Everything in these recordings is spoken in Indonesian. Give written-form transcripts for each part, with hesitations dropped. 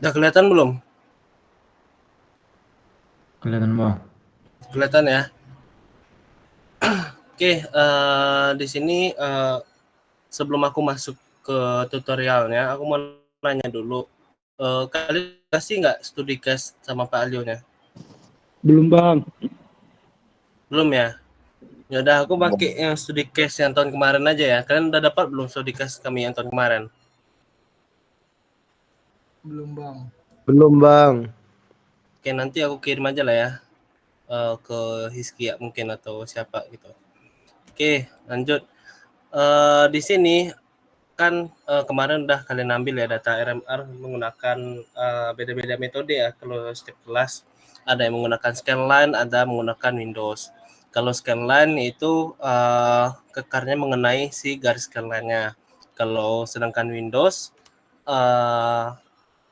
Udah kelihatan belum? Kelihatan bang. Kelihatan ya. Oke, di sini sebelum aku masuk ke tutorialnya, aku mau nanya dulu. Kalian kasih nggak studi case sama Pak Alionya? Belum bang. Belum ya? Ya udah, aku pakai yang studi case yang tahun kemarin aja ya. Kalian udah dapat belum studi case kami yang tahun kemarin? Belum bang. Belum bang. Oke, nanti aku kirim aja lah ya ke Hiskia mungkin atau siapa gitu. Oke, lanjut. Di sini kan kemarin udah kalian ambil ya data RMR menggunakan beda-beda metode ya. Kalau setiap kelas ada yang menggunakan scanline, ada menggunakan Windows. Kalau scanline itu kekarnya mengenai si garis scanline-nya. Kalau sedangkan Windows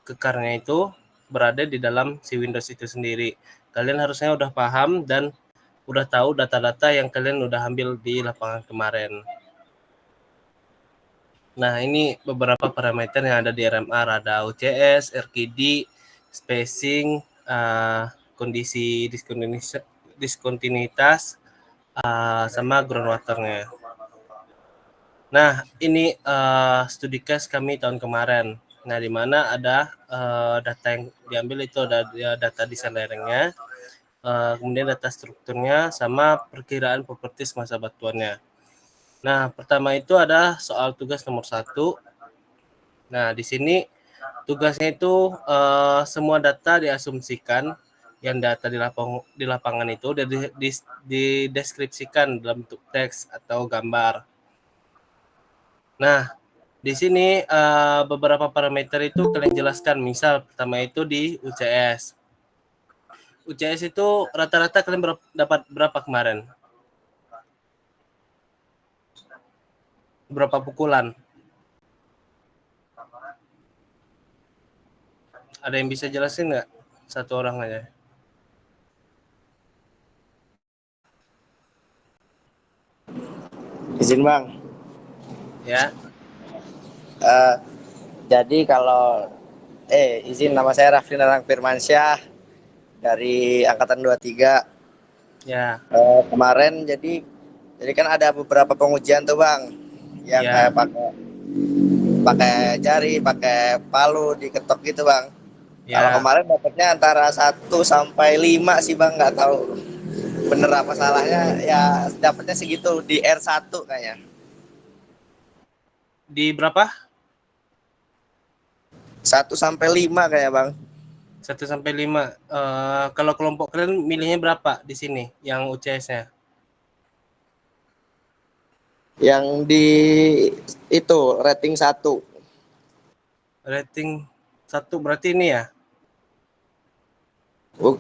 kekarnya itu berada di dalam si Windows itu sendiri. Kalian harusnya udah paham dan udah tahu data-data yang kalian udah ambil di lapangan kemarin. Nah, ini beberapa parameter yang ada di RMR, ada UCS, RKD, spacing, kondisi diskontinuitas, sama groundwater-nya. Nah, ini studi case kami tahun kemarin. Nah, di mana ada data yang diambil itu ada data desain lerengnya, kemudian data strukturnya, sama perkiraan properties masa batuannya. Nah, pertama itu ada soal tugas nomor 1. Nah, di sini tugasnya itu semua data diasumsikan yang data di lapangan itu dideskripsikan dalam bentuk teks atau gambar. Nah, di sini beberapa parameter itu kalian jelaskan. Misal pertama itu di UCS. UCS itu rata-rata kalian dapat berapa kemarin? Berapa pukulan? Ada yang bisa jelasin nggak? Satu orang aja. Izin bang. Ya. Jadi kalau izin, nama saya Rafli Narang Firmansyah dari angkatan 23. Ya. Kemarin jadi kan ada beberapa pengujian tuh bang, yang Ya. kayak pakai jari, pakai palu diketok gitu bang. Kalau Ya. kemarin dapatnya antara 1 sampai 5 sih bang, nggak tahu bener apa salahnya, ya dapatnya segitu di R1 kayaknya. Di berapa? 1 sampai 5 kayaknya bang. 1 sampai 5. Kalau kelompok kalian milihnya berapa di sini yang UCS-nya? Yang di itu rating 1. Rating 1 berarti ini ya,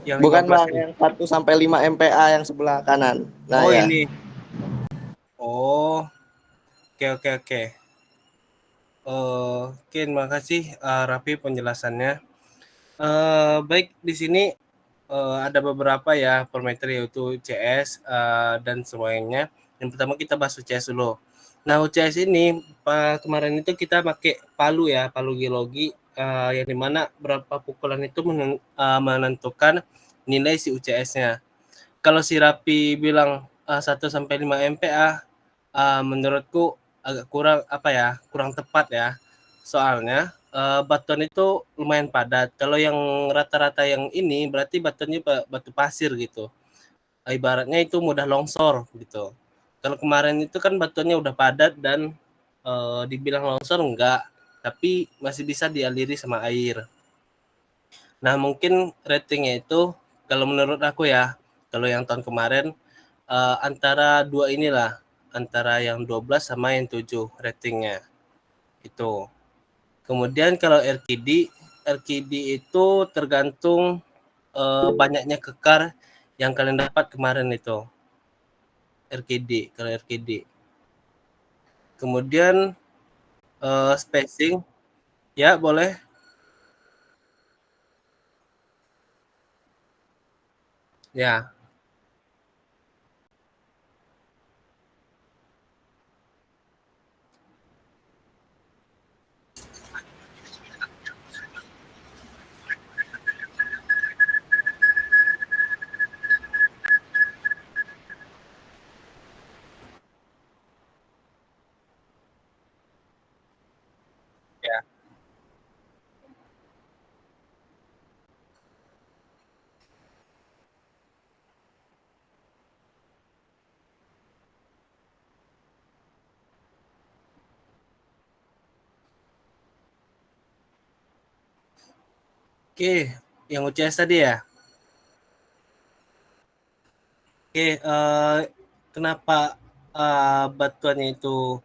yang Bukan 15 bang, ini. yang 1 sampai 5 MPA yang sebelah kanan. Nah Oh, ya. ini. Oh, oke oke oke. Oke, terima kasih Raffi penjelasannya. Baik, di sini ada beberapa ya parameter yaitu CS dan semuanya. Yang pertama kita bahas UCS dulu. Nah, UCS ini kemarin itu kita pakai palu ya, palu geologi yang dimana berapa pukulan itu menentukan nilai si UCS-nya. Kalau si Rapi bilang 1 sampai 5 MPA, menurutku agak kurang apa ya, kurang tepat ya. Soalnya batuan itu lumayan padat. Kalau yang rata-rata yang ini berarti batuannya batu pasir gitu. Ibaratnya itu mudah longsor gitu. Kalau kemarin itu kan batuannya udah padat dan dibilang longsor enggak, tapi masih bisa dialiri sama air. Nah, mungkin ratingnya itu kalau menurut aku ya, kalau yang tahun kemarin antara dua inilah, antara yang 12 sama yang 7 ratingnya itu. Kemudian kalau RKD itu tergantung banyaknya kekar yang kalian dapat kemarin itu. Kalau RKD. Kemudian spacing, ya boleh. Ya, Oke, yang UCS tadi ya. Oke, kenapa batuannya itu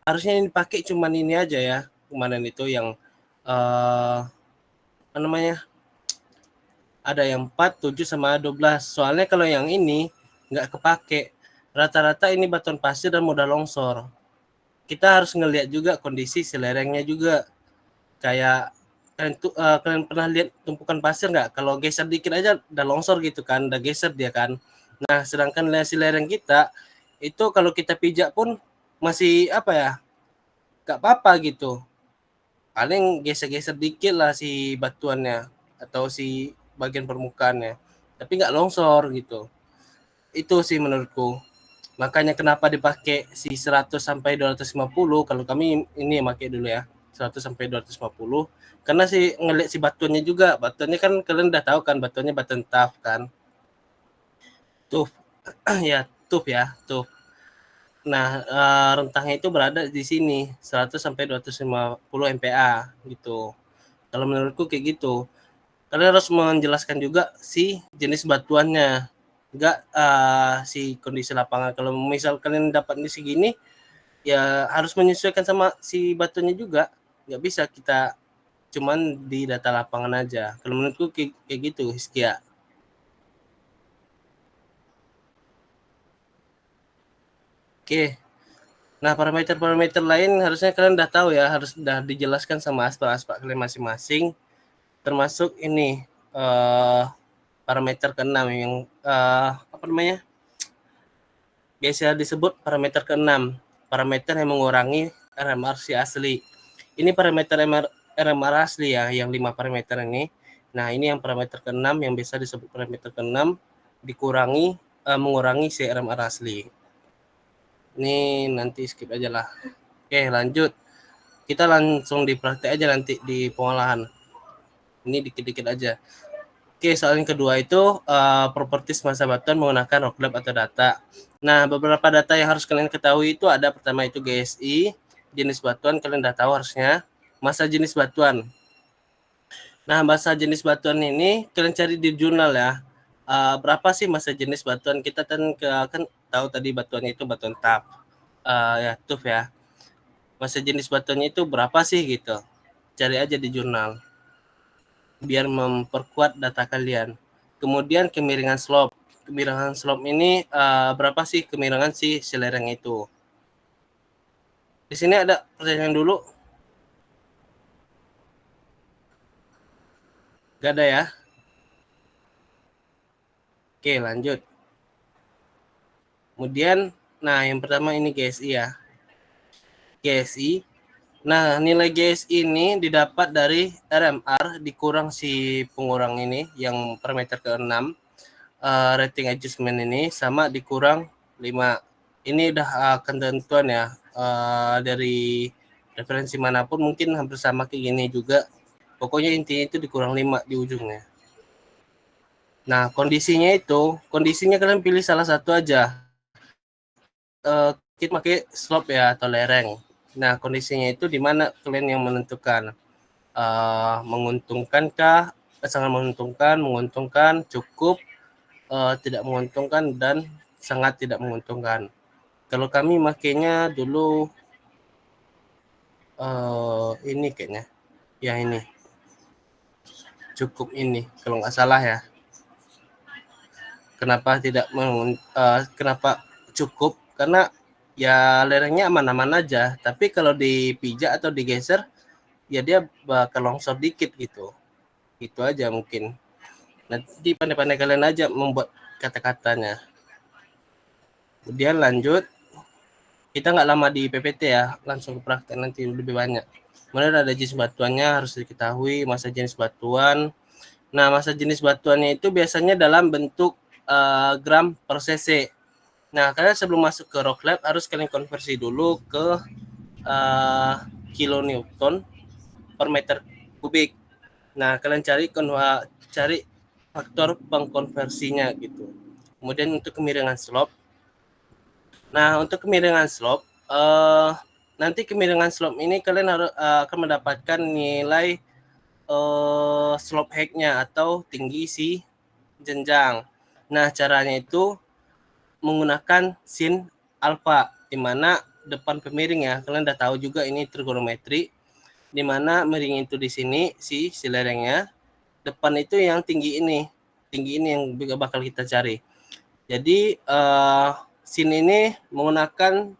harusnya yang dipakai cuman ini aja ya. Kemarin itu yang apa namanya? Ada yang 4, 7 sama 12. Soalnya kalau yang ini nggak kepake. Rata-rata ini batuan pasir dan mudah longsor. Kita harus ngelihat juga kondisi si lerengnya juga. Kayak kalian pernah lihat tumpukan pasir nggak? Kalau geser dikit aja udah longsor gitu kan, udah geser dia kan. Nah, sedangkan si lereng kita itu kalau kita pijak pun masih apa ya? Nggak apa-apa gitu. Paling geser-geser dikit lah si batuannya atau si bagian permukaannya. Tapi nggak longsor gitu. Itu sih menurutku. Makanya kenapa dipakai si 100 sampai 250 kalau kami ini pakai dulu ya. 100 sampai 250 karena si ngelihat si batuannya juga. Batuannya kan kalian udah tahu kan batuannya batuan tough kan. Tuh ya, tuh. Nah, rentangnya itu berada di sini 100 sampai 250 MPa gitu. Kalau menurutku kayak gitu. Kalian harus menjelaskan juga si jenis batuannya. Enggak si kondisi lapangan. Kalau misal kalian dapat di segini ya harus menyesuaikan sama si batuannya juga. Nggak bisa kita cuman di data lapangan aja. Kalau menurutku kayak gitu, Hiskia. Oke. Nah, parameter-parameter lain harusnya kalian udah tahu ya, harus udah dijelaskan sama aspek-aspek kalian masing-masing. Termasuk ini parameter ke-6 yang apa namanya? Biasa disebut parameter ke-6, parameter yang mengurangi RMRC asli. Ini parameter RMR asli ya, yang 5 parameter ini. Nah, ini yang parameter ke-6 yang bisa disebut parameter ke-6 dikurangi mengurangi si RMR asli. Ini nanti skip aja lah. Oke, lanjut. Kita langsung dipraktek aja nanti di pengolahan. Ini dikit-dikit aja. Oke, soal yang kedua itu properties massa batuan menggunakan rock lab atau data. Nah, beberapa data yang harus kalian ketahui itu ada pertama itu GSI, jenis batuan kalian udah tahu harusnya, massa jenis batuan. Nah, massa jenis batuan ini kalian cari di jurnal ya. Berapa sih massa jenis batuan? Kita kan tahu tadi batuannya itu batuan tap. Ya, tuh ya. Massa jenis batuannya itu berapa sih gitu. Cari aja di jurnal. Biar memperkuat data kalian. Kemudian kemiringan slope. Kemiringan slope ini berapa sih kemiringan si lereng itu? Di sini ada pertanyaan dulu. Gak ada ya? Oke, lanjut. Kemudian, nah yang pertama ini GSI ya. GSI. Nah, nilai GSI ini didapat dari RMR dikurang si pengurang ini yang parameter ke-6. Rating adjustment ini sama dikurang 5. Ini udah ketentuan ya. Dari referensi manapun mungkin hampir sama kayak gini juga. Pokoknya intinya itu dikurang 5 di ujungnya. Nah, kondisinya kalian pilih salah satu aja. Kita pakai slope ya atau lereng. Nah, kondisinya itu di mana kalian yang menentukan. Menguntungkankah, sangat menguntungkan, cukup, tidak menguntungkan, dan sangat tidak menguntungkan. Kalau kami makainya dulu ini kayaknya, yang ini cukup ini kalau nggak salah ya. Kenapa cukup? Karena ya lerengnya aman-aman aja. Tapi kalau dipijak atau digeser, ya dia bakal longsor dikit gitu. Itu aja mungkin. Nanti pandai-pandai kalian aja membuat kata-katanya. Kemudian lanjut. Kita nggak lama di PPT ya, langsung ke praktek nanti lebih banyak. Kemudian ada jenis batuannya harus diketahui, masa jenis batuan. Nah, masa jenis batuannya itu biasanya dalam bentuk gram per cc. Nah, kalian sebelum masuk ke rock lab harus kalian konversi dulu ke kilonewton per meter kubik. Nah, kalian cari faktor pengkonversinya gitu. Kemudian untuk kemiringan slope. Nah, untuk kemiringan slope, nanti kemiringan slope ini kalian harus akan mendapatkan nilai slope height-nya atau tinggi si jenjang. Nah, caranya itu menggunakan sin alfa, di mana depan pemiring ya. Kalian udah tahu juga ini trigonometri, di mana miring itu di sini si lerengnya, depan itu yang tinggi ini yang bakal kita cari. Jadi sin ini menggunakan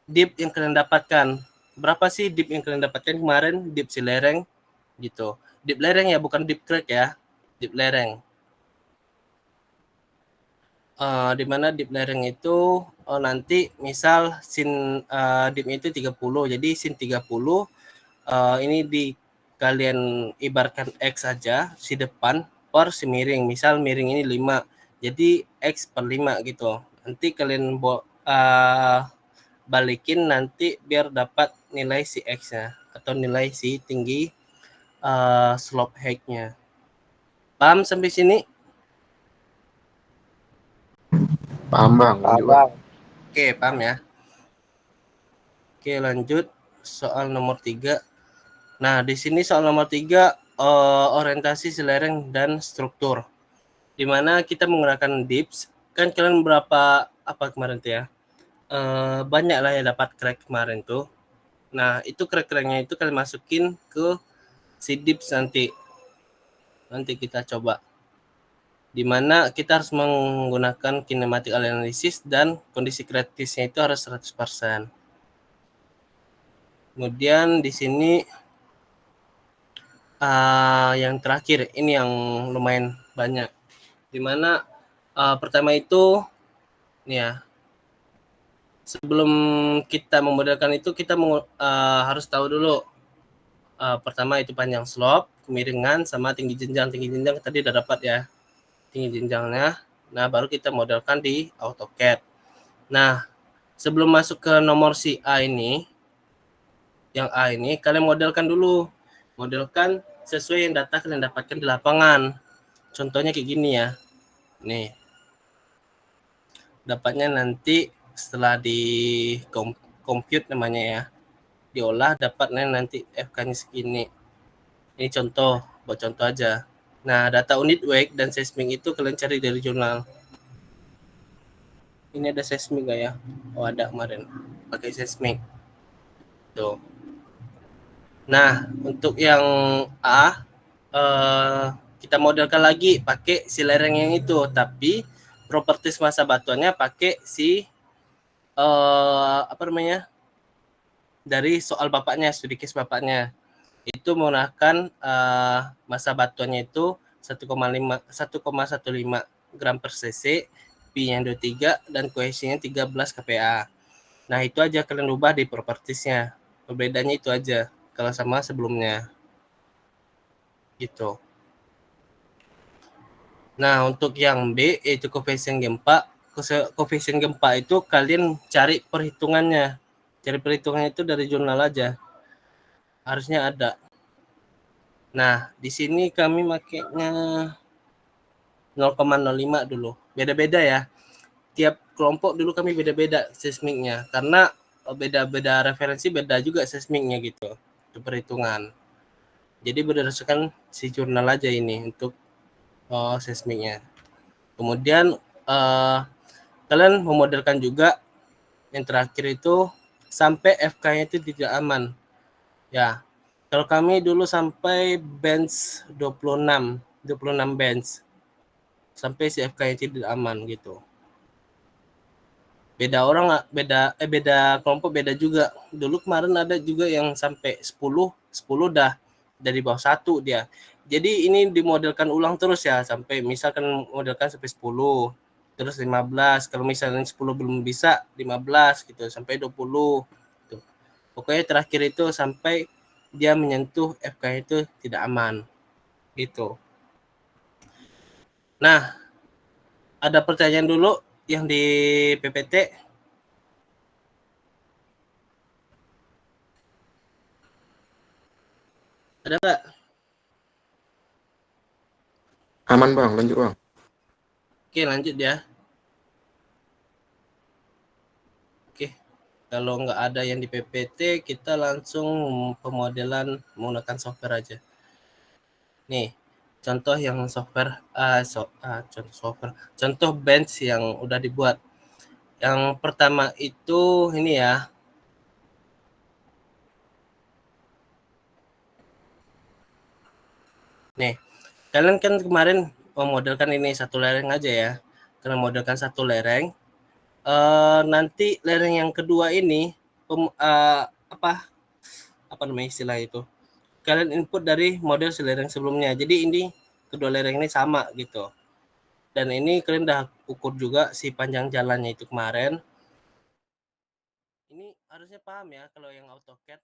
dip yang kalian dapatkan. Berapa sih dip yang kalian dapatkan kemarin? Dip si lereng gitu. Dip lereng ya, bukan dip crack ya. Dip lereng. Di mana dip lereng itu nanti misal sin dipnya itu 30. Jadi sin 30 ini di kalian ibaratkan X saja si depan per si miring. Misal miring ini 5. Jadi X per 5 gitu. Nanti kalian balikin nanti biar dapat nilai si X-nya atau nilai si tinggi slope height-nya. Paham sampai sini? Paham bang, lanjut bang. Oke, paham ya. Oke, lanjut soal nomor 3. Nah, di sini soal nomor 3 orientasi lereng dan struktur. Di mana kita menggunakan dips. Kan kalian berapa apa kemarin tuh ya? Banyak lah yang dapat crack kemarin tuh. Nah, itu crack-cracknya itu kalian masukin ke si dips nanti. Nanti kita coba. Di mana kita harus menggunakan kinematik analisis dan kondisi kritisnya itu harus 100%. Kemudian di sini yang terakhir ini yang lumayan banyak. Di mana pertama itu nih ya. Sebelum kita memodelkan itu kita harus tahu dulu pertama itu panjang slope, kemiringan sama tinggi jenjang. Tinggi jenjang tadi udah dapat ya. Tinggi jenjangnya. Nah, baru kita modelkan di AutoCAD. Nah, sebelum masuk ke nomor si A ini, yang A ini kalian modelkan dulu. Modelkan sesuai yang data kalian dapatkan di lapangan. Contohnya kayak gini ya. Nih. Dapatnya nanti setelah di compute namanya ya. Diolah dapatnya nanti FK-nya segini. Ini contoh, buat contoh aja. Nah, data unit wake dan seismik itu kalian cari dari jurnal. Ini ada seismik gak ya? Oh, ada kemarin. Pakai seismik. Tuh. Nah, untuk yang A, kita modelkan lagi pakai si lereng yang itu. Tapi, properties massa batuannya pakai si, apa namanya, dari soal bapaknya, studi case bapaknya. Itu menggunakan massa batuannya itu 1,15 gram per cc, P-nya 23, dan kohesinya 13 kPa. Nah, itu aja kalian ubah di propertiesnya. Perbedaannya itu aja kalau sama sebelumnya. Gitu. Nah, untuk yang B yaitu koefisien gempa. Koefisien gempa itu kalian cari perhitungannya. Cari perhitungannya itu dari jurnal aja. Harusnya ada. Nah, di sini kami makainya 0,05 dulu. Beda-beda ya. Tiap kelompok dulu kami beda-beda seismiknya. Karena beda-beda referensi, beda juga seismiknya gitu. Itu perhitungan. Jadi berdasarkan si jurnal aja ini untuk seismiknya. Kemudian kalian memodelkan juga yang terakhir itu sampai FK-nya itu tidak aman. Ya, kalau kami dulu sampai bench 26 bench. Sampai si FK-nya tidak aman gitu. Beda orang beda kelompok beda juga. Dulu kemarin ada juga yang sampai 10 dah dari bawah 1 dia. Jadi ini dimodelkan ulang terus ya, sampai misalkan modelkan sampai 10, terus 15. Kalau misalnya 10 belum bisa, 15 gitu sampai 20 gitu. Pokoknya terakhir itu sampai dia menyentuh FK itu tidak aman gitu. Nah, ada pertanyaan dulu yang di PPT. Ada nggak? Aman bang, lanjut bang. Oke, lanjut ya. Oke, kalau nggak ada yang di PPT, kita langsung pemodelan menggunakan software aja. Nih, contoh yang contoh bench yang udah dibuat. Yang pertama itu ini ya. Nih, kalian kan kemarin memodelkan ini satu lereng aja ya. Kalian modelkan satu lereng. Nanti lereng yang kedua ini apa namanya istilah itu? Kalian input dari model selereng sebelumnya. Jadi ini kedua lereng ini sama gitu. Dan ini kalian udah ukur juga si panjang jalannya itu kemarin. Ini harusnya paham ya kalau yang AutoCAD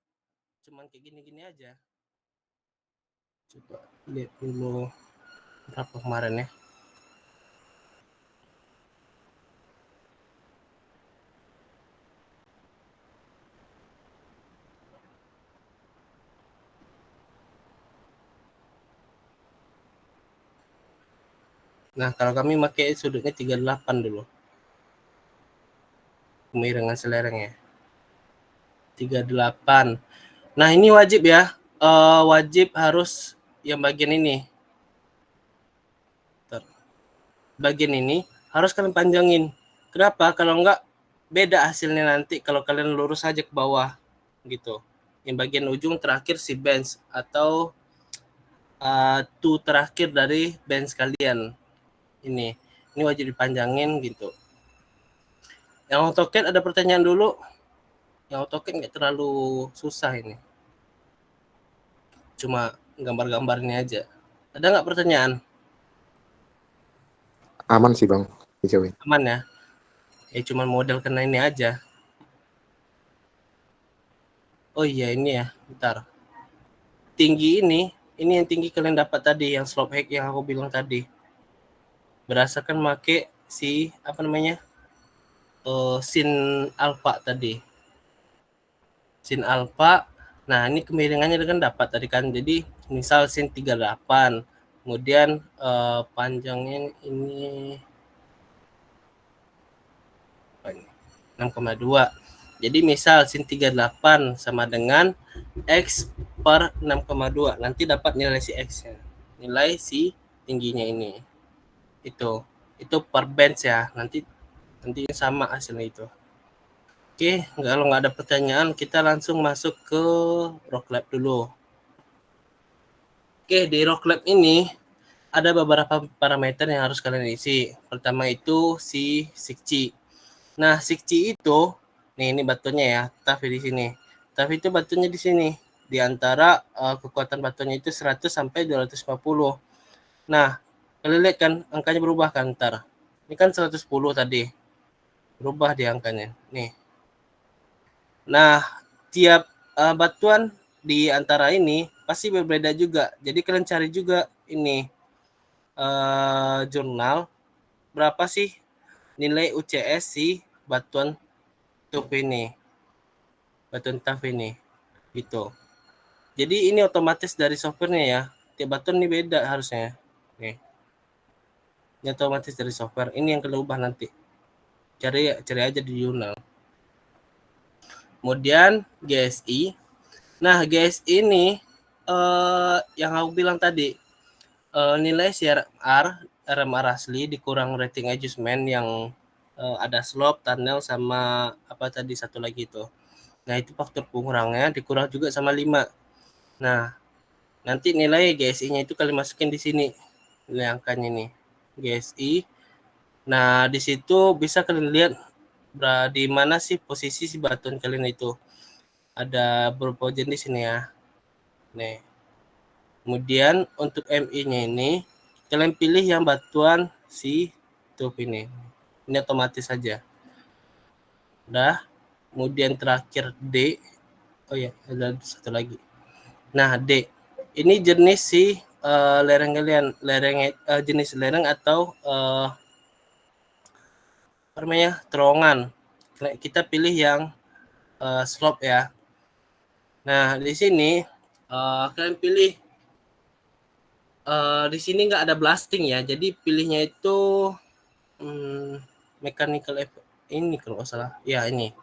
cuman kayak gini-gini aja. Coba lihat dulu berapa kemarin ya. Nah, kalau kami pakai sudutnya 38 dulu. Kemiringan selerengnya. 38. Nah, ini wajib ya. Wajib harus yang bagian ini. Bagian ini harus kalian panjangin. Kenapa? Kalau enggak beda hasilnya nanti kalau kalian lurus aja ke bawah gitu. Yang bagian ujung terakhir si bench atau terakhir dari bench kalian. Ini wajib dipanjangin gitu. Yang AutoCAD ada pertanyaan dulu. Yang AutoCAD nggak terlalu susah ini. Cuma gambar-gambar ini aja. Ada nggak pertanyaan? Aman sih bang, sejauh ini. Aman ya? Cuma model kena ini aja. Oh iya ini ya, bentar. Tinggi ini yang tinggi kalian dapat tadi, yang slope height yang aku bilang tadi. Berdasarkan make si apa namanya? Sin alpha tadi. Sin alpha. Nah, ini kemiringannya kan dapat tadi kan. Jadi, misal sin 38. Kemudian panjangnya ini 6,2. Jadi misal sin 38 sama dengan X per 6,2. Nanti dapat nilai si X-nya. Nilai si tingginya ini. Itu per bench ya. Nanti sama hasilnya itu. Oke, kalau nggak ada pertanyaan, kita langsung masuk ke Rocklab dulu. Oke, di Rocklab ini ada beberapa parameter yang harus kalian isi. Pertama itu si 6G. Nah, 6G itu, ini batunya ya, tapi di sini. Tapi itu batunya di sini. Di antara kekuatan batunya itu 100 sampai 250. Nah, kalian lihat kan angkanya berubah kan ntar. Ini kan 110 tadi. Berubah di angkanya. Nih. Nah, tiap batuan di antara ini pasti berbeda juga. Jadi kalian cari juga ini jurnal berapa sih nilai UCS si batuan tuf ini. Batuan tuf ini. Gitu. Jadi ini otomatis dari softwarenya ya. Tiap batuan ini beda harusnya. Nih. Ini otomatis dari software. Ini yang kalian ubah nanti. Cari aja di jurnal. Kemudian GSI. Nah, GSI ini yang aku bilang tadi, nilai RMR asli dikurang rating adjustment yang ada slope, tunnel, sama apa tadi satu lagi itu. Nah, itu faktor pengurangnya dikurang juga sama 5. Nah, nanti nilai GSI-nya itu kalian masukin di sini. Nilai angkanya nih. GSI. Nah, di situ bisa kalian lihat di mana sih posisi si batuan kalian itu. Ada beberapa jenis ini ya. Nih. Kemudian untuk MI-nya ini kalian pilih yang batuan si tuf ini. Ini otomatis saja. Udah. Kemudian terakhir D. Oh ya, ada satu lagi. Nah, D. Ini jenis si lereng kalian, jenis lereng atau apa namanya? Terowongan. Kita pilih yang slope ya. Nah, di sini kalian pilih di sini nggak ada blasting ya. Jadi pilihnya itu mechanical ini kalau nggak salah. Ya, ini.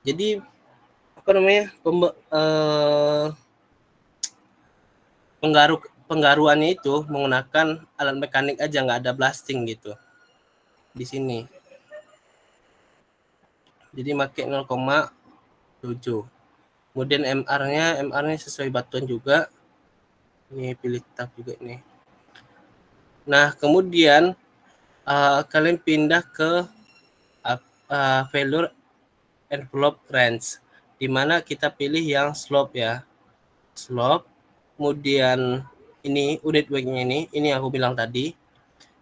Jadi apa namanya? Penggaruk penggaruannya itu menggunakan alat mekanik aja, nggak ada blasting gitu di sini. Jadi pakai 0,7. Kemudian MR-nya sesuai batuan juga. Ini pilih tab juga nih. Nah, kemudian kalian pindah ke failure envelope range, di mana kita pilih yang slope ya. Slope. Kemudian ini unit weight-nya ini aku bilang tadi.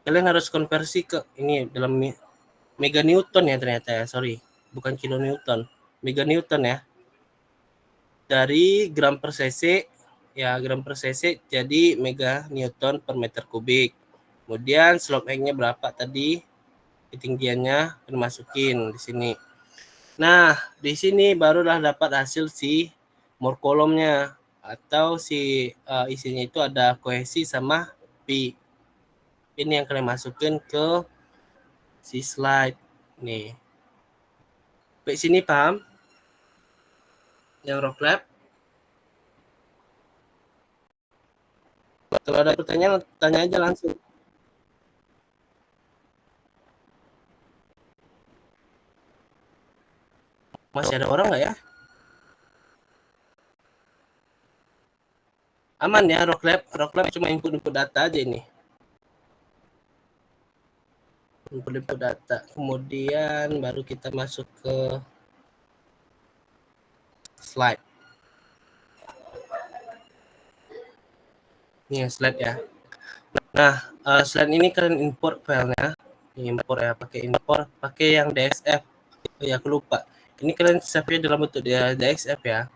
Kalian harus konversi ke ini dalam mega newton ya ternyata ya, sorry, bukan kilonewton, mega newton ya. Dari gram per cc ya, gram per cc jadi mega newton per meter kubik. Kemudian slope angle-nya berapa tadi, ketinggiannya dimasukin di sini. Nah, di sini barulah dapat hasil si Moore kolomnya, atau si isinya itu ada kohesi sama pi. Ini yang kalian masukin ke si slide nih. Sampai sini paham? Yang rock lab. Kalau ada pertanyaan, tanya aja langsung. Masih ada orang nggak ya? Aman ya rock lab cuma input data aja ini. Input data. Kemudian baru kita masuk ke slide. Ini slide ya. Nah, slide ini kalian import filenya. Import ya, pakai yang DXF. Ya, aku lupa. Ini kalian save dalam bentuk DXF ya.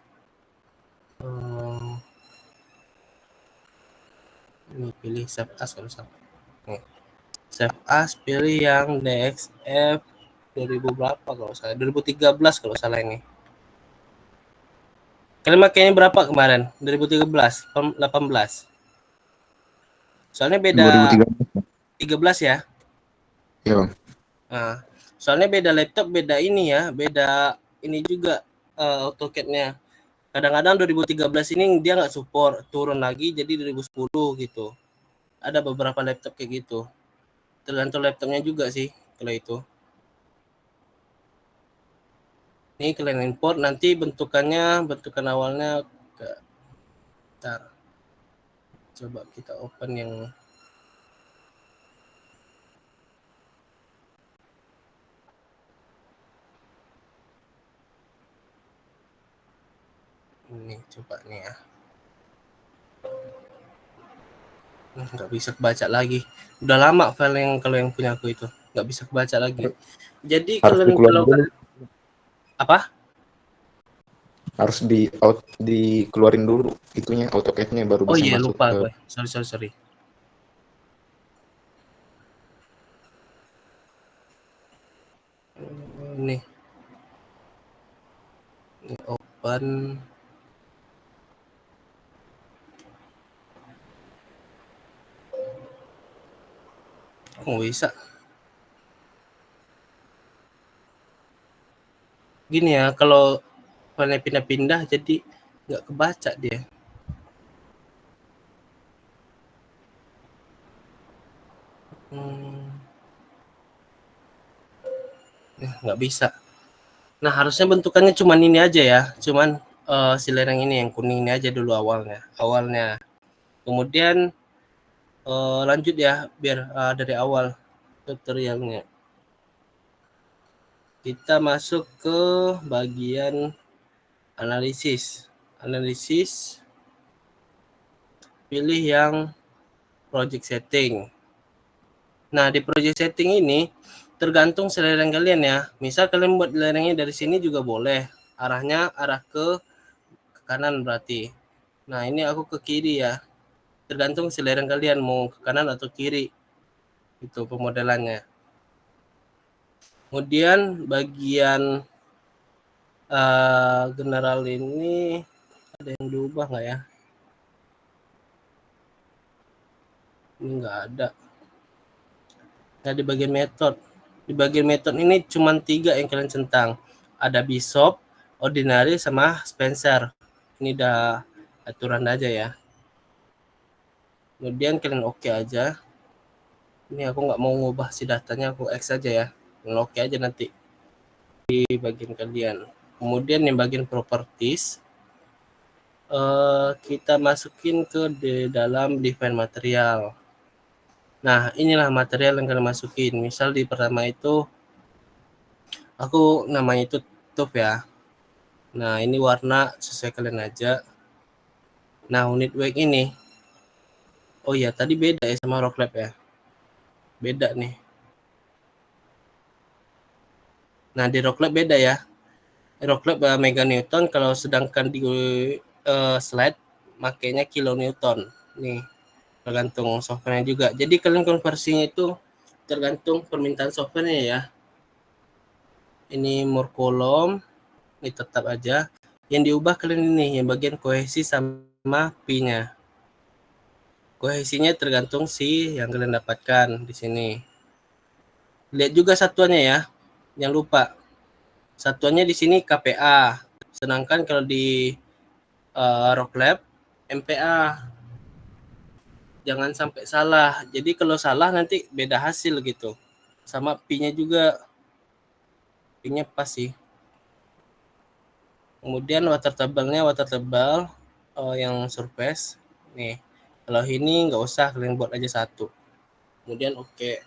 Ini pilih save as kalau salah. Save as, pilih yang DXF 2000 berapa kalau salah, 2013 kalau salah ini. Kalian makainya berapa kemarin? 2013, 18. Soalnya beda 2013 ya. ya bang. Nah, soalnya beda laptop, beda ini ya, beda ini juga AutoCAD-nya. Kadang-kadang 2013 ini dia nggak support, turun lagi jadi 2010 gitu. Ada beberapa laptop kayak gitu. Tergantung laptopnya juga sih kalau itu. Ini kalian import, nanti bentukan awalnya ke bentar. Coba kita open yang ini, coba nih ya. Nggak bisa kebaca lagi. Udah lama file yang kalau yang punya aku itu nggak bisa kebaca lagi. Jadi Harus kalian dikeluarin dulu. apa? Harus dikeluarin dulu itunya, AutoCAD-nya baru Oh bisa iya, masuk lupa ke. gue. Sorry. Ini open. Oh, bisa. Gini ya, kalau file pindah-pindah jadi nggak kebaca dia. Nggak bisa. Nah, harusnya bentukannya cuman ini aja ya, cuman si lereng ini yang kuning ini aja dulu awalnya. Kemudian lanjut ya, biar dari awal tutorialnya. Kita masuk ke bagian analisis. Pilih yang project setting. Nah, di project setting ini tergantung selera kalian ya. Misal kalian buat lerengnya dari sini juga boleh. Arahnya arah ke kanan berarti. Nah, ini aku ke kiri ya. Tergantung selera kalian mau ke kanan atau kiri. Itu pemodelannya. Kemudian bagian general ini ada yang diubah nggak ya? Ini nggak ada. Nah, di bagian metode ini cuma 3 yang kalian centang. Ada Bishop, Ordinary, sama Spencer. Ini udah aturan aja ya. Kemudian kalian oke aja. Ini aku nggak mau ngubah si datanya, aku X aja ya. Kalian oke aja nanti di bagian kalian. Kemudian yang bagian properties, kita masukin ke di dalam define material. Nah, inilah material yang kalian masukin. Misal di pertama itu, aku namanya itu top ya. Nah, ini warna sesuai kalian aja. Nah, unit weight ini, oh ya tadi beda ya sama rock lab ya. Beda nih. Nah, di rock lab beda ya. Rock lab mega newton, kalau sedangkan di slide makainya kilonewton. Nih, tergantung softwarenya juga. Jadi kalian konversinya itu tergantung permintaan softwarenya ya. Ini more column, ini tetap aja. Yang diubah kalian ini, yang bagian kohesi sama P-nya. Kohesinya tergantung si yang kalian dapatkan di sini. Lihat juga satuannya ya. Jangan lupa. Satuannya di sini KPA. Sedangkan kalau di Rock Lab MPA. Jangan sampai salah. Jadi kalau salah nanti beda hasil gitu. Sama P-nya juga. P-nya pas sih. Kemudian water table yang surface. Nih. Kalau ini nggak usah, kalian buat aja satu. Kemudian oke.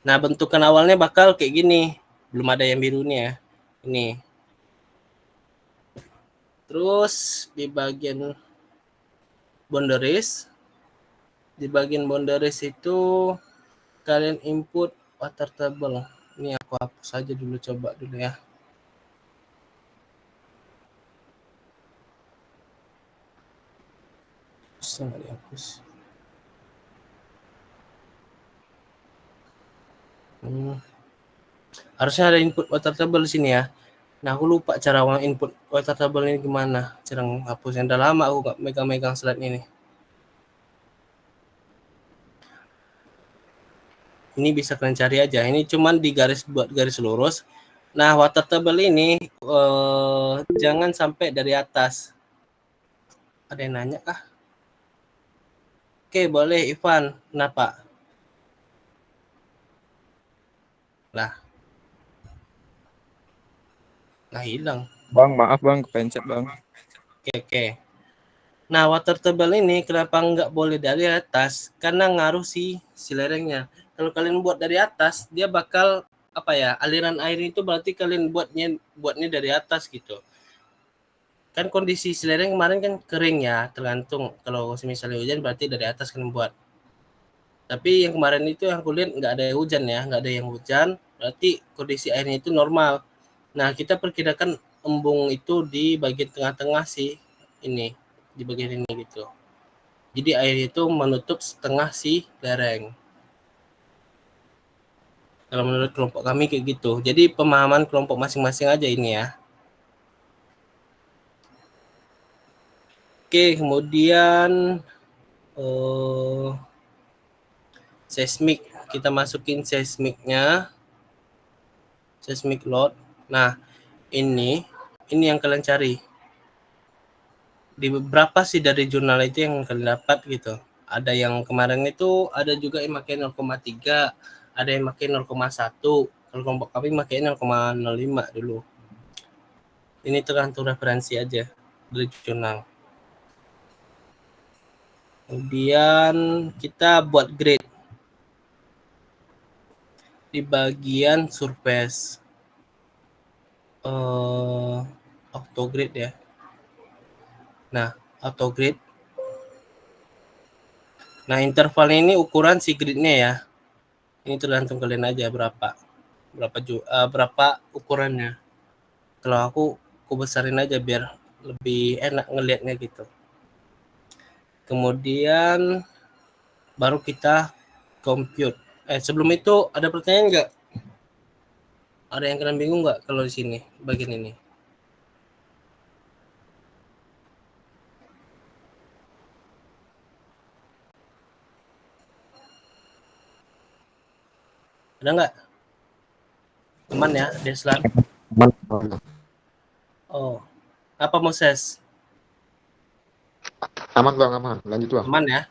Nah, bentukan awalnya bakal kayak gini. Belum ada yang biru nih ya. Ini. Terus di bagian boundaries. Di bagian boundaries itu kalian input water table. Ini aku hapus aja dulu, coba dulu ya. Bisa nggak dihapus? Harusnya ada input water table di sini ya. Nah, aku lupa cara input water table ini gimana. Cara hapusnya. Udah lama aku nggak megang-megang slide ini. Ini bisa kalian cari aja. Ini cuman di garis buat garis lurus. Nah, water table ini jangan sampai dari atas. Ada yang nanya kah? Oke, boleh Ivan. Kenapa? Lah. Nah, hilang. Bang, maaf bang, kepencet bang. Oke. Nah, water table ini kenapa nggak boleh dari atas? Karena ngaruh si lerengnya. Kalau kalian buat dari atas, dia bakal apa ya? Aliran air itu berarti kalian buatnya dari atas gitu. Kan kondisi si lereng kemarin kan kering ya, tergantung. Kalau misalnya hujan berarti dari atas kalian buat. Tapi yang kemarin itu yang aku lihat nggak ada hujan ya, nggak ada yang hujan. Berarti kondisi airnya itu normal. Nah, kita perkirakan embung itu di bagian tengah-tengah sih ini, di bagian ini gitu. Jadi air itu menutup setengah si lereng. Kalau menurut kelompok kami kayak gitu. Jadi pemahaman kelompok masing-masing aja ini ya. Oke, kemudian seismik. Kita masukin seismiknya. Seismic load. Nah, ini yang kalian cari. Di beberapa sih dari jurnal itu yang kalian dapat gitu. Ada yang kemarin itu ada juga yang pakai 0,3, ada yang pakai 0,1. Kalau kelompok kami pakai 0,05 dulu. Ini tergantung referensi aja dari jurnal. Kemudian kita buat grade di bagian surface. Autograde ya. Nah, autograde. Nah, interval ini ukuran si grid-nya ya. Ini tergantung kalian aja berapa ukurannya. Kalau aku besarin aja biar lebih enak ngelihatnya gitu. Kemudian baru kita compute. Sebelum itu ada pertanyaan nggak? Ada yang kalian bingung nggak kalau di sini bagian ini? Ada nggak? Teman ya, Deslan. Oh, apa Moses? Aman bang, aman. Lanjut bang. Aman ya.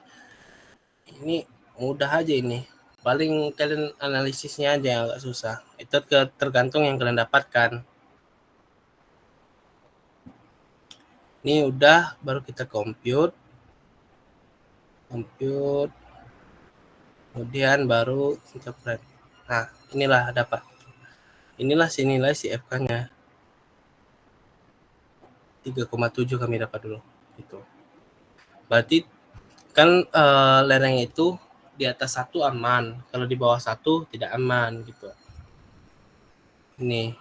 Ini mudah aja ini. Paling kalian analisisnya aja yang agak susah. Itu tergantung yang kalian dapatkan. Ini udah, baru kita compute. Kemudian baru interpret. Nah, inilah dapat. Inilah si nilai si FK-nya. 3,7 kami dapat dulu. Gitu. Berarti kan lereng itu di atas 1 aman, kalau di bawah 1 tidak aman gitu. Ini.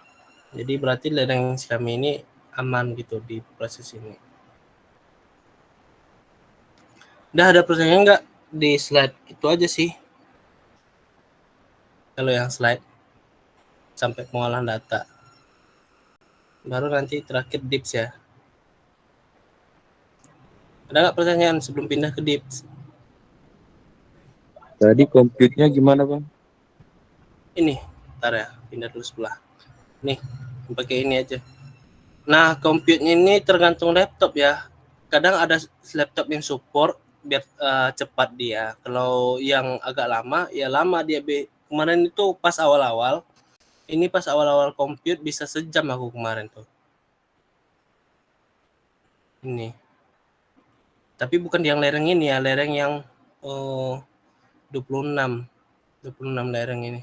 Jadi berarti lereng kami ini aman gitu di proses ini. Udah ada pertanyaan nggak di slide itu aja sih? Kalau yang slide sampai pengolahan data. Baru nanti terakhir dips ya. Ada nggak pertanyaan sebelum pindah ke dips? Tadi compute-nya gimana bang? Ini, ntar ya, pindah dulu sebelah. Nih, pakai ini aja. Nah, compute-nya ini tergantung laptop ya. Kadang ada laptop yang support biar cepat dia. Kalau yang agak lama, ya lama dia. Kemarin itu pas awal-awal, ini pas awal-awal compute bisa sejam aku kemarin tuh. Ini. Tapi bukan yang lereng ini ya, lereng yang 26 lereng ini.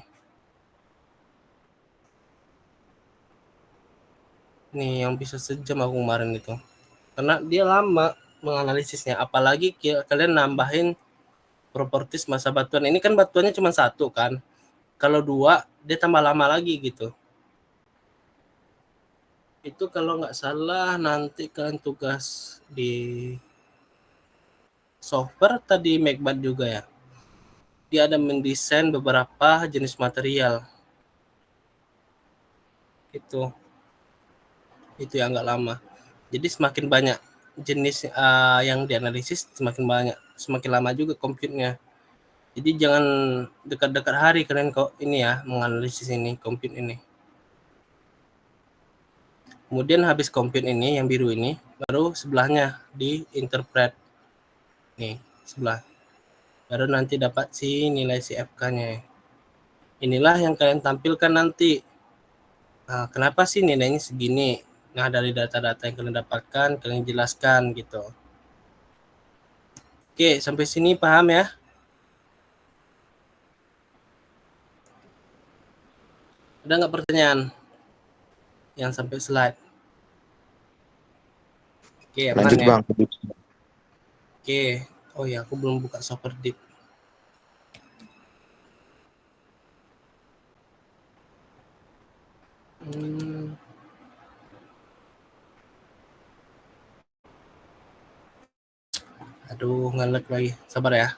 Nih yang bisa sejam aku kemarin itu. Karena dia lama menganalisisnya, apalagi kalian nambahin properties masa batuan. Ini kan batuannya cuma 1 kan. Kalau 2 dia tambah lama lagi gitu. Itu kalau nggak salah nanti kalian tugas di software tadi Macbad juga ya. Dia ada mendesain beberapa jenis material. Itu yang nggak lama. Jadi semakin banyak jenis yang dianalisis, semakin lama juga compute-nya. Jadi jangan dekat-dekat hari kalian kok ini ya menganalisis ini, compute ini. Kemudian habis compute ini yang biru ini, baru sebelahnya di interpret. Nih, sebelah. Baru nanti dapat si nilai si FK-nya. Inilah yang kalian tampilkan nanti. Nah, kenapa sih nilainya segini? Nah, dari data-data yang kalian dapatkan, kalian jelaskan gitu. Oke, sampai sini paham ya? Ada nggak pertanyaan yang sampai slide? Oke, aman Lanjut ya? bang. Oke. Oh ya, aku belum buka software deep. Aduh, ngelag lagi. Sabar ya.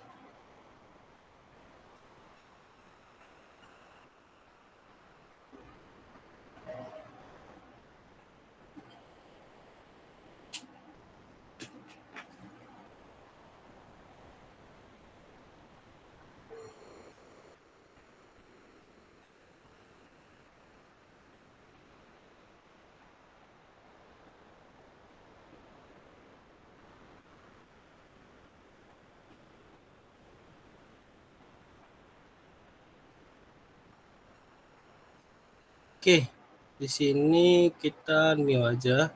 Oke, di sini kita new aja.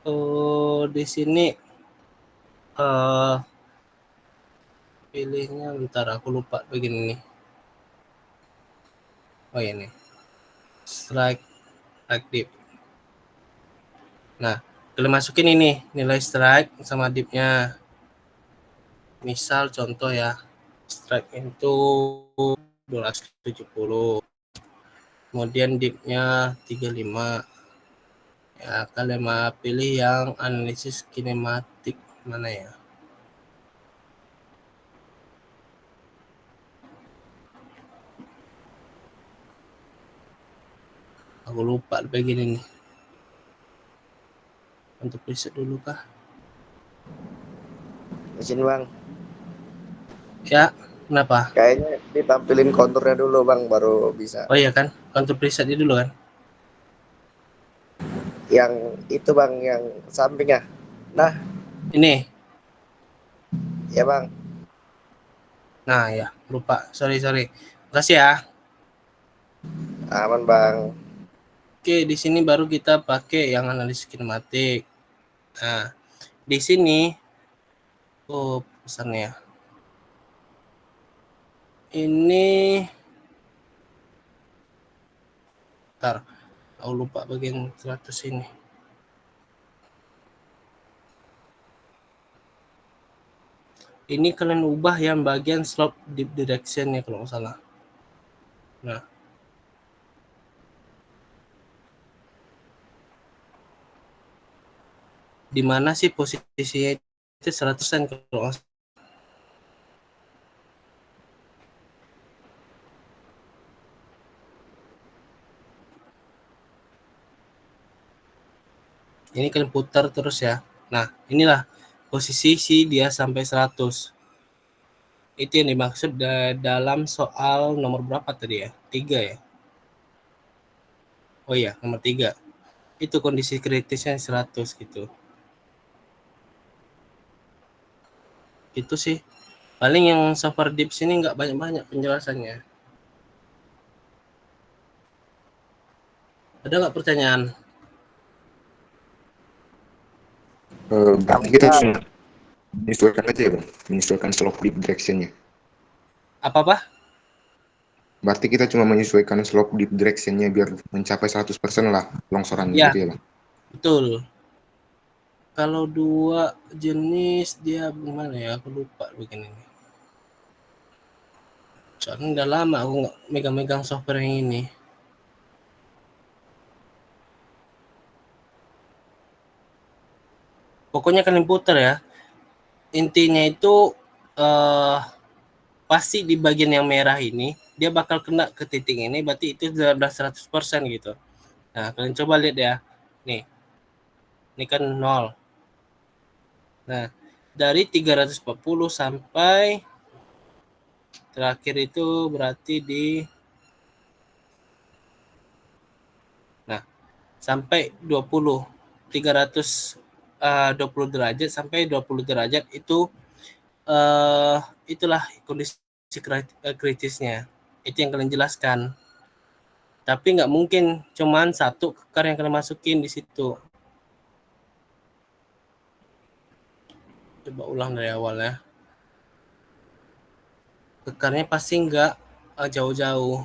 Oh, di sini pilihnya bentar, aku lupa begini nih. Oh ya nih, strike dip. Nah, kalian masukin ini nilai strike sama dipnya. Misal contoh ya, strike itu 270. Kemudian dipnya 35. Ya, kalian pilih yang analisis kinematik mana ya? Aku lupa begini nih. Untuk preset dulu kah? Di sini bang. Ya, kenapa? Kayaknya ditampilin konturnya dulu bang, baru bisa. Oh iya kan, untuk preset dulu kan? Yang itu bang, yang sampingnya. Nah, Ini Ya Bang. Nah ya, lupa. Sorry. Makasih ya. Aman Bang. Oke, di sini baru kita pakai yang analisis kinematik. Nah, di sini pesannya. Ini ntar, aku lupa bagian 100 ini. Ini kalian ubah yang bagian slope deep direction ya kalau nggak salah. Nah, di mana sih posisinya itu 100-an kalau nggak salah. Ini kalian putar terus ya. Nah, inilah posisi si dia sampai 100. Itu yang dimaksud dalam soal nomor berapa tadi ya? 3 ya? Oh iya, nomor 3. Itu kondisi kritisnya 100 gitu. Itu sih. Paling yang software deep sini nggak banyak-banyak penjelasannya. Ada nggak pertanyaan? Berarti kita cuma menyesuaikan aja ya Bang, menyesuaikan slope deep direction-nya. Apa-apa? Berarti kita cuma menyesuaikan slope deep direction-nya biar mencapai 100% lah longsoran Ya, gitu ya Bang. betul. Kalau 2 jenis dia gimana ya? Aku lupa begini nih. Soalnya udah lama aku nggak megang-megang software yang ini. Pokoknya kalian putar ya. Intinya itu pasti di bagian yang merah ini dia bakal kena ke titik ini, berarti itu sudah 100% gitu. Nah, kalian coba lihat ya. Nih. Ini kan 0. Nah, dari 340 sampai terakhir itu berarti di sampai 20 320 derajat sampai 20 derajat itu itulah kondisi kritisnya. Itu yang kalian jelaskan. Tapi nggak mungkin cuman satu kekar yang kalian masukin di situ. Coba ulang dari awal ya. Kekarnya pasti nggak jauh-jauh.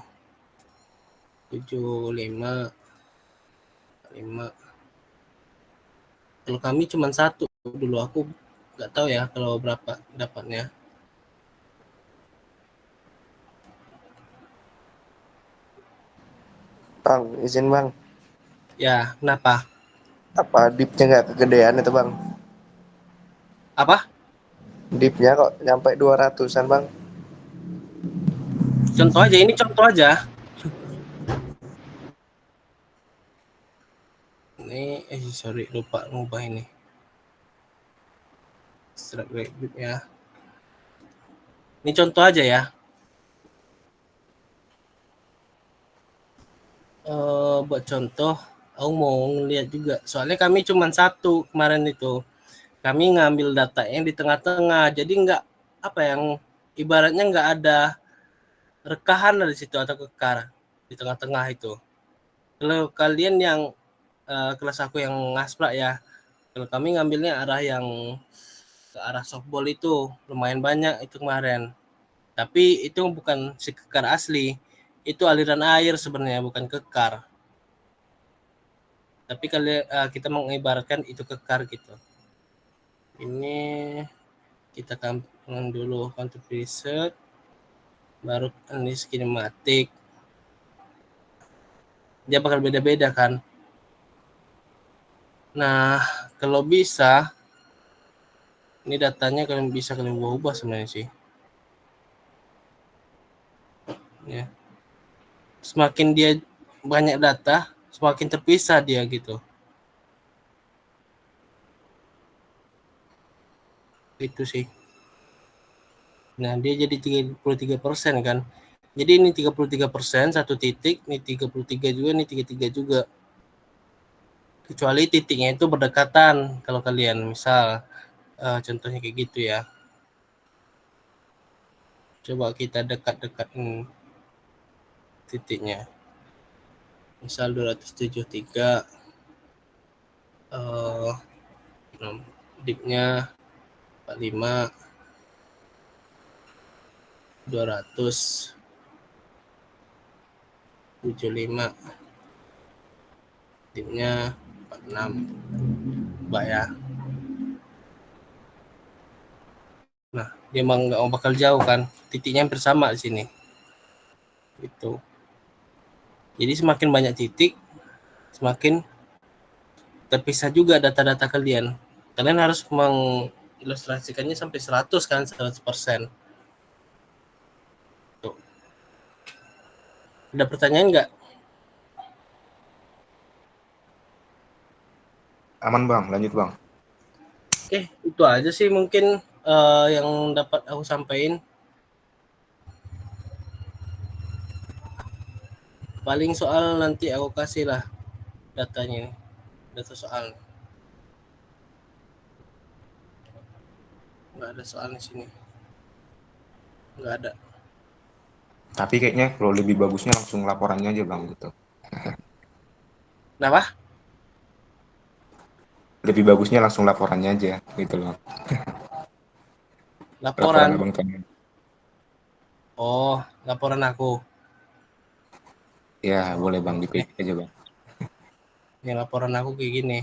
7, 5. Kalau kami cuma satu dulu, aku nggak tahu ya kalau berapa dapatnya. Bang, izin Bang. Ya, kenapa? Apa dipnya nggak kegedean itu Bang? Apa? Dipnya kok nyampe 200-an Bang? Contoh aja, ini contoh aja. Ini, sorry, lupa ngubah ini. Strike rate ya. Ini contoh aja ya. Buat contoh, aku mau ngeliat juga. Soalnya kami cuma satu kemarin itu. Kami ngambil data yang di tengah-tengah. Jadi nggak, apa yang ibaratnya nggak ada rekahan dari situ atau kekar di tengah-tengah itu. Kalau kalian yang kelas aku yang ngasprak ya, kalau kami ngambilnya arah yang ke arah softball itu lumayan banyak itu kemarin. Tapi itu bukan si kekar asli, itu aliran air sebenarnya, bukan kekar. Tapi kali kita mengibaratkan itu kekar gitu. Ini kita tampilkan dulu untuk research, baru analis kinematik. Dia bakal beda-beda kan. Nah, kalau bisa, ini datanya kalian bisa kalian ubah sebenarnya sih. Ya. Semakin dia banyak data, semakin terpisah dia gitu. Itu sih. Nah, dia jadi 33% kan. Jadi ini 33% satu titik, ini 33 juga, ini 33 juga. Kecuali titiknya itu berdekatan kalau kalian misal contohnya kayak gitu ya. Coba kita dekat-dekatin titiknya. Misal 273 dipnya 45 275 dipnya 46 Mbak ya. Nah, dia emang nggak bakal jauh kan, titiknya hampir sama di sini. Gitu. Jadi semakin banyak titik, semakin terpisah juga data-data kalian. Kalian harus mengilustrasikannya sampai 100 kan, 100%. Tuh. Ada pertanyaan nggak? Aman Bang, lanjut Bang. Oke, itu aja sih mungkin yang dapat aku sampaikan. Paling soal nanti aku kasih lah datanya, data soal. Nggak ada soal di sini. Nggak ada. Tapi kayaknya kalau lebih bagusnya langsung laporannya aja Bang gitu. Kenapa? Lebih bagusnya langsung laporannya aja gitu loh. Laporan Laporan. Abang Tony. Oh, laporan aku. Ya, boleh Bang, Oke. dipilih aja Bang. Ini laporan aku kayak gini.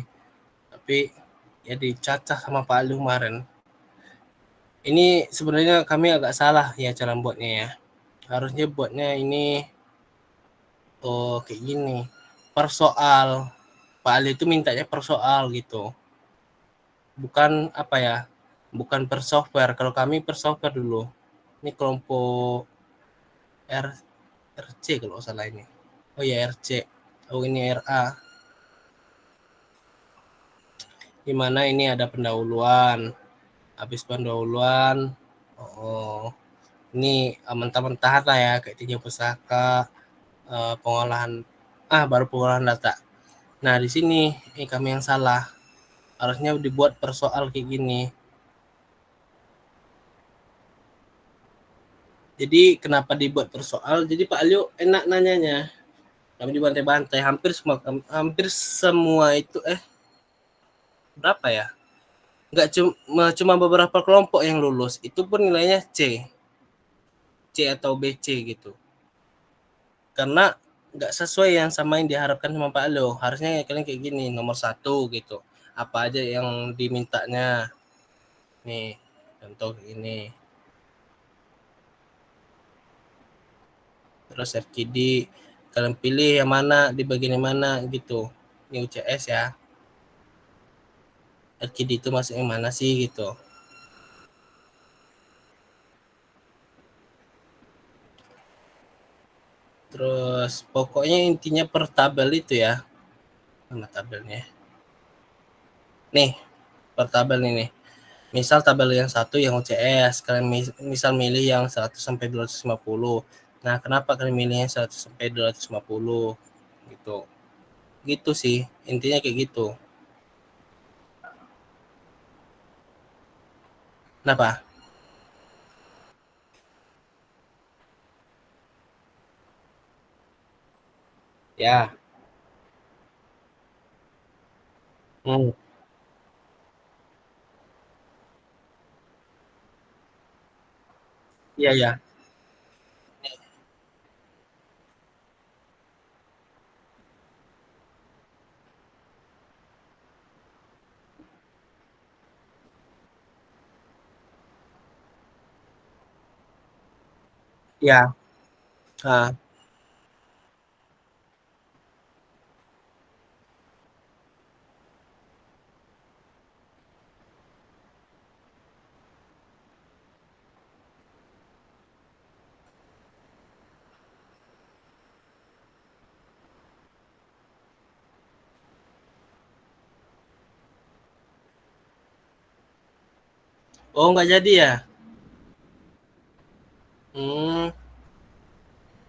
Tapi ya dicacah sama Pak Ali kemarin. Ini sebenarnya kami agak salah ya cara buatnya ya. Harusnya buatnya ini kayak gini. Per soal. Pak Ali itu mintanya per soal gitu. Bukan apa ya? Bukan per software. Kalau kami per software dulu. Ini kelompok RC kalau nggak salah ini. Oh ya RC. Oh ini RA. Di mana ini ada pendahuluan. Habis pendahuluan, ini mentah-mentah lah ya kayak tinjau pusaka, pengolahan baru pengolahan data. Nah di sini ini kami yang salah, harusnya dibuat per soal kayak gini. Jadi kenapa dibuat per soal? Jadi Pak Alio enak nanyanya, kami dibantai-bantai hampir semua itu berapa ya? Nggak cuma beberapa kelompok yang lulus, itu pun nilainya C atau BC gitu. Karena nggak sesuai yang sama yang diharapkan sama Pak Lo. Harusnya kalian kayak gini, nomor 1 gitu. Apa aja yang dimintanya. Nih, contoh ini. Terus RKD, kalian pilih yang mana, di bagian mana gitu. Ini UCS ya. RKD itu masuk yang mana sih gitu. Terus pokoknya intinya per tabel itu ya. Mana tabelnya? Nih, per tabel ini. Misal tabel yang satu yang UCS, kalian misal milih yang 100 sampai 250. Nah, kenapa kalian milihnya 100 sampai 250 gitu. Gitu sih, intinya kayak gitu. Kenapa? Ya. Hmm. Iya, ya. Ya. Ah. Oh, nggak jadi ya? Hmm.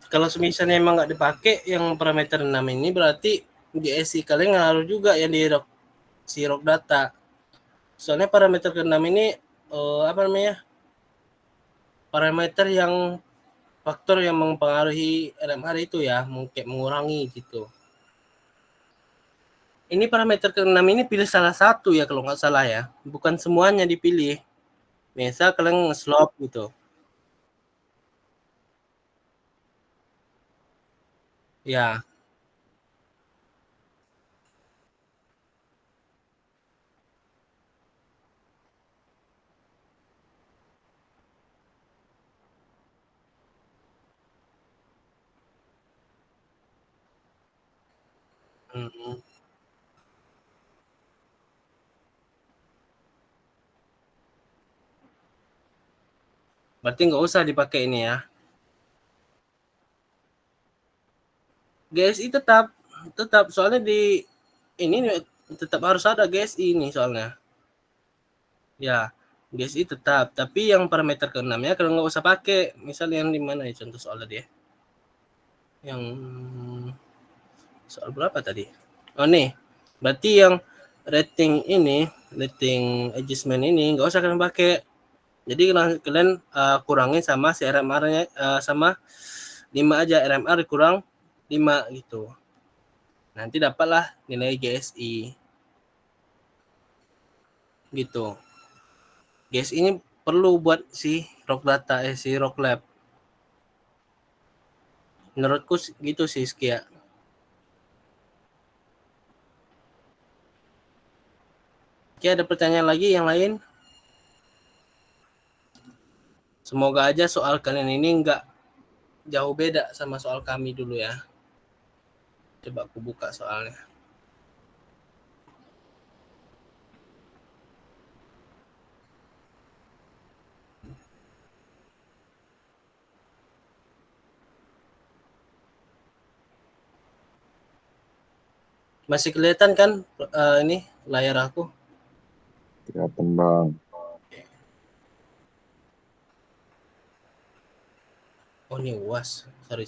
Kalau misalnya emang nggak dipakai yang parameter 6 ini berarti GSI kalian ngaruh juga yang di si log data. Soalnya parameter ke-6 ini apa namanya? parameter yang faktor yang mempengaruhi RMR itu ya, kayak mengurangi gitu. Ini parameter ke-6 ini pilih salah satu ya kalau nggak salah ya, bukan semuanya dipilih. Misal kalian nge-slope gitu. Ya. Hmm. Berarti nggak usah dipakai ini ya. GSI tetap soalnya di ini tetap harus ada GSI ini soalnya. Ya, GSI tetap, tapi yang parameter ke-6-nya kalau nggak usah pakai. Misal yang di mana ya contoh soalnya dia? Yang soal berapa tadi? Oh nih, berarti yang rating adjustment ini nggak usah kalian pakai. Jadi kalian kurangin sama si RMR-nya sama 5 aja, RMR kurang 5 gitu. Nanti dapatlah nilai GSI. Gitu. GSI ini perlu buat si rock data si rock lab. Menurutku gitu sih Skia. Oke, ada pertanyaan lagi yang lain? Semoga aja soal kalian ini nggak jauh beda sama soal kami dulu ya. Coba aku buka soalnya. Masih kelihatan kan ini layar aku? Kelihatan bang. Oh ini UAS, sorry.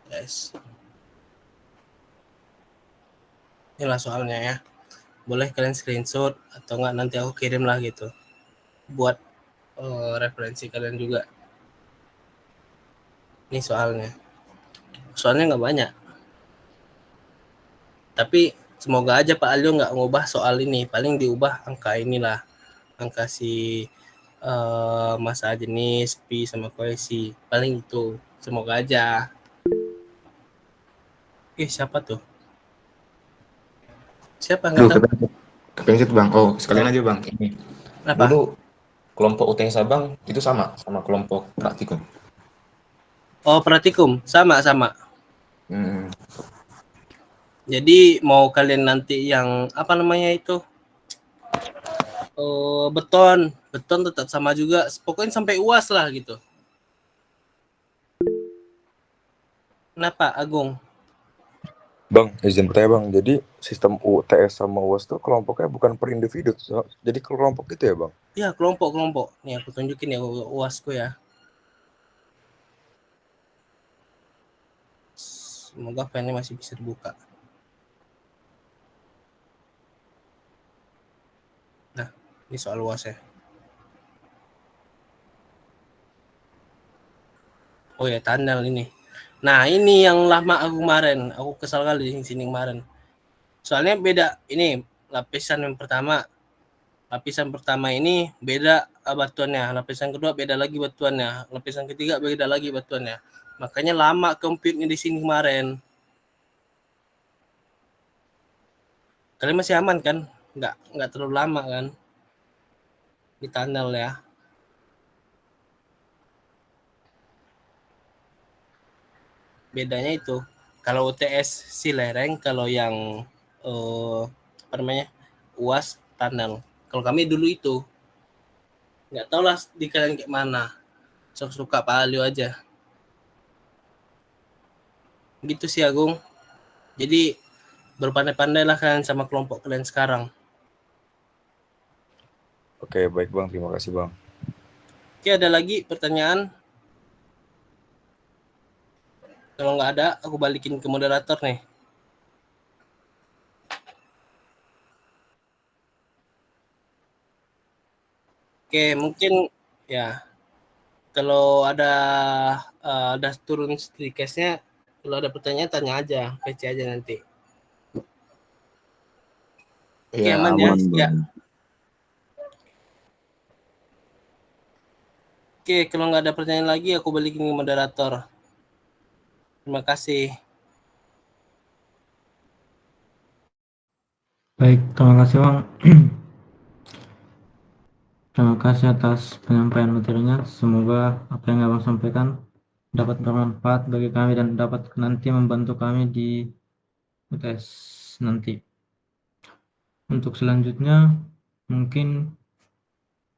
Guys. Inilah soalnya ya. Boleh kalian screenshot atau enggak nanti aku kirim lah gitu. Buat referensi kalian juga. Ini soalnya. Soalnya nggak banyak. Tapi semoga aja Pak Alio nggak ngubah soal ini. Paling diubah angka inilah. Angka si masa jenis, pi sama koalisi. Paling itu. Semoga aja. Siapa tuh? Siapa Duh, angkatan? kepengen bang. Oh, sekalian aja bang. Ini Apa? dulu kelompok UTS abang itu sama kelompok praktikum. Oh, praktikum. Sama. Hmm. Jadi mau kalian nanti yang apa namanya itu? Beton tetap sama juga. Pokoknya sampai UAS lah gitu. Kenapa, Agung? Bang, izin bertanya bang. Jadi sistem UTS sama UAS tuh kelompoknya bukan per individu, jadi kelompok gitu ya bang? Ya, kelompok. Nih aku tunjukin ya UASku ya. Semoga filenya masih bisa dibuka. Nah, ini soal UAS ya. Oh ya, tandal ini. Nah, ini yang lama aku kemarin. Aku kesal kali di sini kemarin. Soalnya beda ini lapisan yang pertama. Lapisan pertama ini beda batuannya. Lapisan kedua beda lagi batuannya. Lapisan ketiga beda lagi batuannya. Makanya lama compute-nya di sini kemarin. Kalian masih aman kan? Nggak terlalu lama kan? Di tunnel ya. Bedanya itu. Kalau UTS si lereng, kalau yang apa namanya? UAS tunnel. Kalau kami dulu itu nggak tahu lah di kalian kayak mana. Suka Pak Alio aja. Gitu sih Agung. Jadi berpandai-pandailah kalian sama kelompok kalian sekarang. Oke, baik bang. Terima kasih bang. Oke, ada lagi pertanyaan? Kalau nggak ada, aku balikin ke moderator nih. Oke, mungkin ya kalau ada turun case-nya, kalau ada pertanyaan tanya aja, PC aja nanti. Oke, Ya, aman ya? Aman, Ya. Bang. Oke, kalau nggak ada pertanyaan lagi, aku balikin ke moderator. Terima kasih. Baik, terima kasih Bang. Terima kasih atas penyampaian materinya. Semoga apa yang Abang sampaikan dapat bermanfaat bagi kami dan dapat nanti membantu kami di UTS nanti. Untuk selanjutnya, mungkin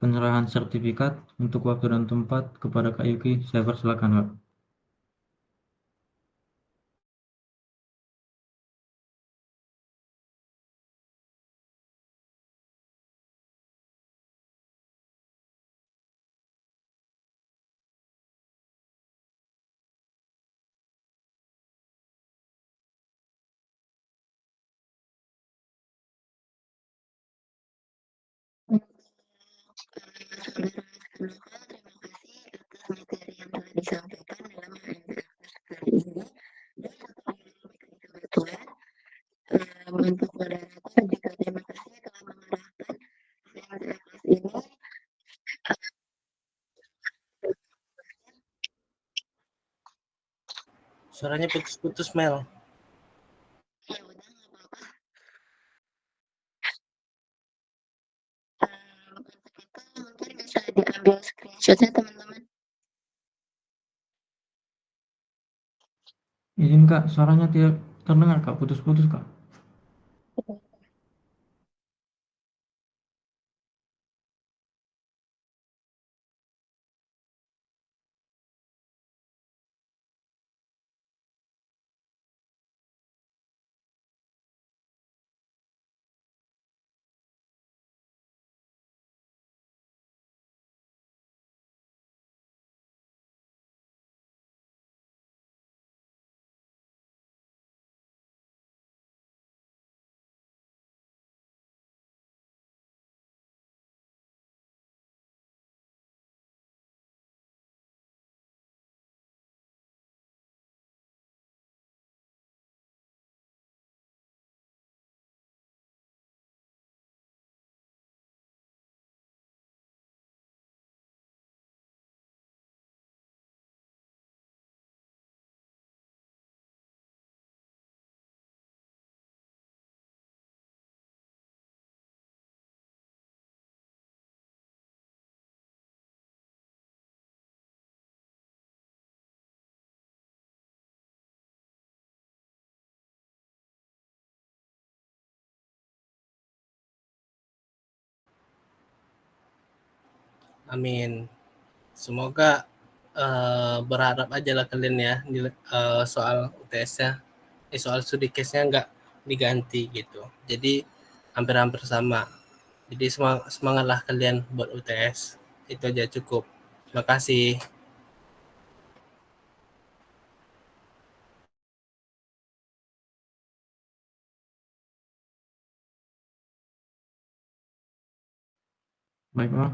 penyerahan sertifikat untuk waktu dan tempat kepada Kak Yuki. Saya persilakan, Kak. Suaranya putus-putus, Mel. Diambil screenshotnya teman-teman. Izin Kak, suaranya tidak terdengar Kak, putus-putus Kak. Amin. Semoga berharap aja lah kalian ya soal UTS-nya, soal studi case-nya nggak diganti gitu. Jadi hampir-hampir sama. Jadi semangatlah kalian buat UTS. Itu aja cukup. Terima kasih. Baik Bang,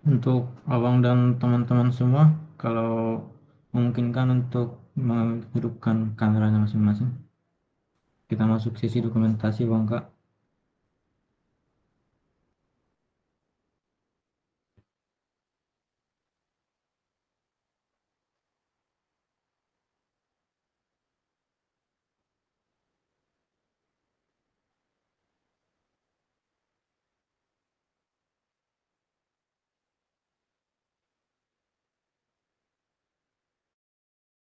untuk Abang dan teman-teman semua, kalau memungkinkan untuk menghidupkan kameranya masing-masing, kita masuk sesi dokumentasi Bang Kak.